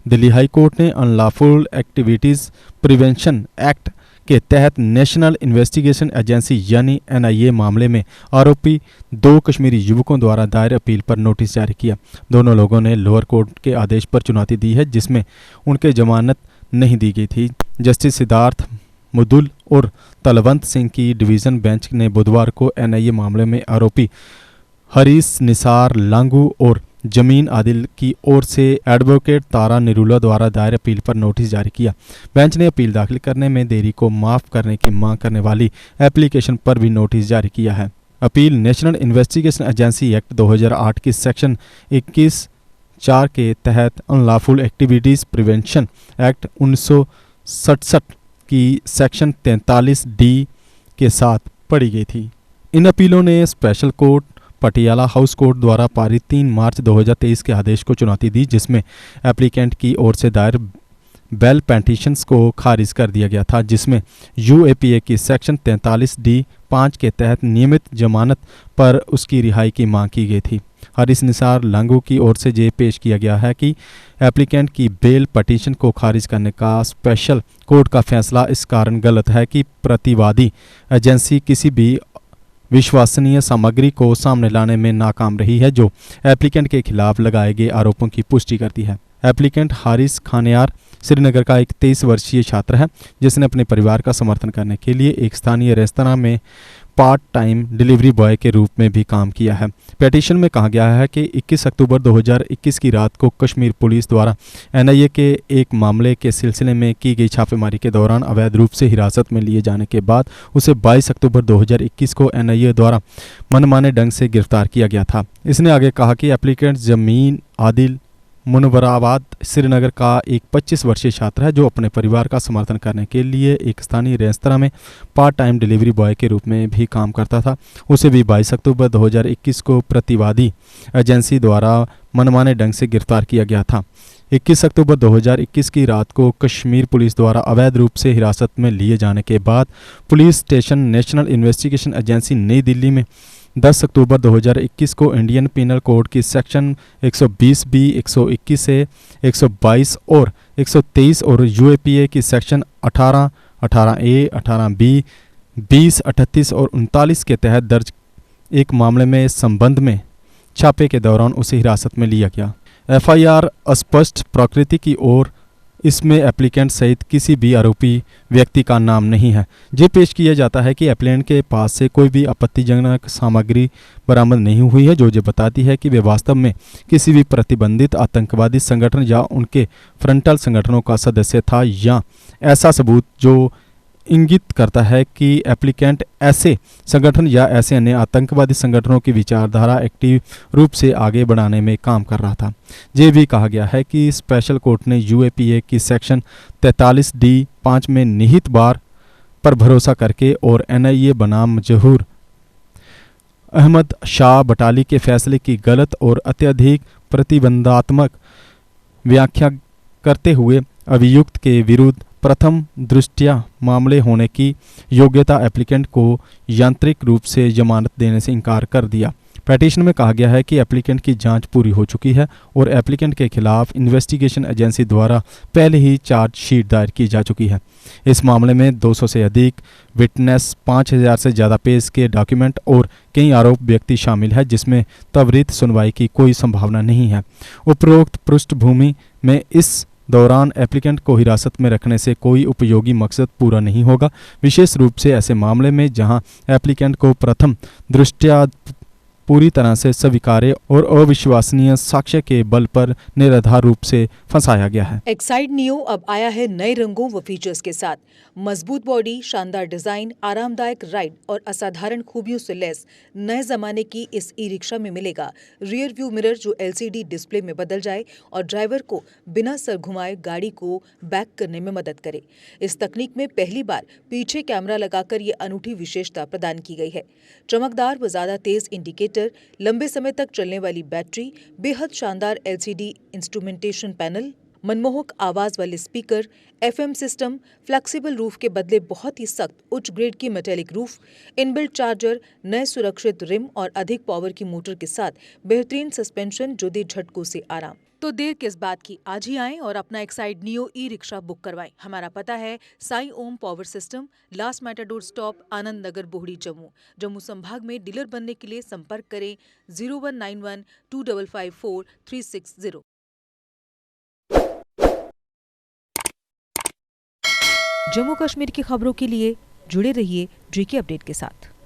Delhi high court ने unlawful activities prevention act के तहत नेशनल इन्वेस्टिगेशन एजेंसी यानी एनआईए मामले में आरोपी 2 कश्मीरी युवकों द्वारा दायर अपील पर नोटिस जारी किया। दोनों लोगों ने लोअर कोर्ट के आदेश पर चुनौती दी है, जिसमें उनके जमानत नहीं दी गई थी। जस्टिस सिद्धार्थ मुदुल और तलवंत सिंह की डिवीज़न बेंच ने बुधवार को एनआईए मामले में आरोपी हरीस निसार लांगू और जमीन आदिल की ओर से एडवोकेट तारा निरूला द्वारा दायर अपील पर नोटिस जारी किया। बेंच ने अपील दाखिल करने में देरी को माफ़ करने की मांग करने वाली एप्लीकेशन पर भी नोटिस जारी किया है। Appeal national investigation agency act 2008 की सेक्शन 21(4) के तहत अनलॉफुल एक्टिविटीज़ प्रिवेंशन एक्ट 1967 की सेक्शन 43D के साथ पढ़ी गई थी। इन अपीलों ने special court Patiala house court द्वारा पारित 3 मार्च 2023 के आदेश को चुनौती दी, जिसमें एप्लीकेंट की ओर से दायर बेल पेटिशंस को खारिज कर दिया गया था, जिसमें यूएपीए की सेक्शन 43D(5) के तहत नियमित जमानत पर उसकी रिहाई की मांग की गई थी। हरीस निसार लांगू की ओर से ये पेश किया गया है कि एप्लीकेंट की बेल पटिशन को खारिज करने का स्पेशल कोर्ट का फैसला इस कारण गलत है कि प्रतिवादी एजेंसी किसी भी विश्वसनीय सामग्री को सामने लाने में नाकाम रही है जो एप्लीकेंट के खिलाफ लगाए गए आरोपों की पुष्टि करती है। एप्लीकेंट हारिस खानियार श्रीनगर का एक 23 वर्षीय छात्र है, जिसने अपने परिवार का समर्थन करने के लिए एक स्थानीय रेस्तरां में पार्ट टाइम डिलीवरी बॉय के रूप में भी काम किया है। पेटिशन में कहा गया है कि 21 अक्टूबर 2021 की रात को कश्मीर पुलिस द्वारा एनआईए के एक मामले के सिलसिले में की गई छापेमारी के दौरान अवैध रूप से हिरासत में लिए जाने के बाद उसे 22 अक्टूबर 2021 को एनआईए द्वारा मनमाने ढंग से गिरफ्तार किया गया था। इसने आगे कहा कि एप्लीकेंट जमीन आदिल मुनवराबाद श्रीनगर का एक 25 वर्षीय छात्र है, जो अपने परिवार का समर्थन करने के लिए एक स्थानीय रेस्तरां में पार्ट टाइम डिलीवरी बॉय के रूप में भी काम करता था। उसे भी 22 अक्टूबर 2021 को प्रतिवादी एजेंसी द्वारा मनमाने ढंग से गिरफ्तार किया गया था। 21 अक्टूबर 2021 की रात को कश्मीर पुलिस द्वारा अवैध रूप से हिरासत में लिए जाने के बाद police station national investigation agency नई दिल्ली में 10 अक्टूबर 2021 को इंडियन पिनल कोड की सेक्शन 120B, 121 से 122 और 123 और यूएपीए की सेक्शन 18, 18A, 18B, 20, 38 और 39 के तहत दर्ज एक मामले में संबंध में छापे के दौरान उसे हिरासत में लिया गया। एफआईआर अस्पष्ट प्रकृति की ओर इसमें एप्लीकेंट सहित किसी भी आरोपी व्यक्ति का नाम नहीं है। ये पेश किया जाता है कि एप्लीकेंट के पास से कोई भी आपत्तिजनक सामग्री बरामद नहीं हुई है, जो ये बताती है कि वे वास्तव में किसी भी प्रतिबंधित आतंकवादी संगठन या उनके फ्रंटल संगठनों का सदस्य था, या ऐसा सबूत जो इंगित करता है कि एप्लीकेंट ऐसे संगठन या ऐसे अन्य आतंकवादी संगठनों की विचारधारा एक्टिव रूप से आगे बढ़ाने में काम कर रहा था। ये भी कहा गया है कि स्पेशल कोर्ट ने यूएपीए की सेक्शन 43D(5) में निहित बार पर भरोसा करके और एनआईए बनाम जहूर अहमद शाह बटाली के फैसले की गलत और अत्यधिक प्रतिबंधात्मक व्याख्या करते हुए अभियुक्त के विरुद्ध प्रथम दृष्टया मामले होने की योग्यता एप्लीकेंट को यांत्रिक रूप से जमानत देने से इनकार कर दिया। पेटिशन में कहा गया है कि एप्लीकेंट की जांच पूरी हो चुकी है और एप्लीकेंट के खिलाफ इन्वेस्टिगेशन एजेंसी द्वारा पहले ही चार्जशीट दायर की जा चुकी है। इस मामले में 200 से अधिक विटनेस, 5000 से ज़्यादा पेज के डॉक्यूमेंट और कई आरोप व्यक्ति शामिल है, जिसमें त्वरित सुनवाई की कोई संभावना नहीं है। उपरोक्त पृष्ठभूमि में इस दौरान एप्लीकेंट को हिरासत में रखने से कोई उपयोगी मकसद पूरा नहीं होगा, विशेष रूप से ऐसे मामले में जहां एप्लीकेंट को प्रथम दृष्टया पूरी तरह से स्वीकार्य और अविश्वसनीय साक्ष्य के बल पर निराधार रूप से फंसाया गया है। एक्साइड नियो अब आया है नए रंगों व फीचर्स के साथ। मजबूत बॉडी, शानदार डिजाइन, आरामदायक राइड और असाधारण खूबियों से लैस नए जमाने की इस ई रिक्शा में मिलेगा रियर व्यू मिरर, जो एलसीडी डिस्प्ले में बदल जाए और ड्राइवर को बिना सर घुमाए गाड़ी को बैक करने में मदद करे। इस तकनीक में पहली बार पीछे कैमरा लगाकर ये अनूठी विशेषता प्रदान की गई है। चमकदार व ज्यादा तेज इंडिकेटर, लंबे समय तक चलने वाली बैटरी, बेहद शानदार एलसीडी इंस्ट्रूमेंटेशन पैनल, मनमोहक आवाज वाले speaker, FM system, flexible roof के बदले बहुत ही सख्त उच्च ग्रेड की मेटेलिक रूफ, इनबिल्ट चार्जर, नए सुरक्षित रिम और अधिक पावर की मोटर के साथ बेहतरीन सस्पेंशन जो दे झटकों से आराम। तो देर किस बात की, आज ही आएं और अपना Exide Neo e rickshaw book करवाएं। हमारा पता है Sai Om power system, last matador stop, Anand Nagar, Bohri, Jammu. Jammu संभाग में डीलर बनने के लिए संपर्क करें 01912554 360। जम्मू कश्मीर की खबरों के लिए जुड़े रहिए JK अपडेट के साथ।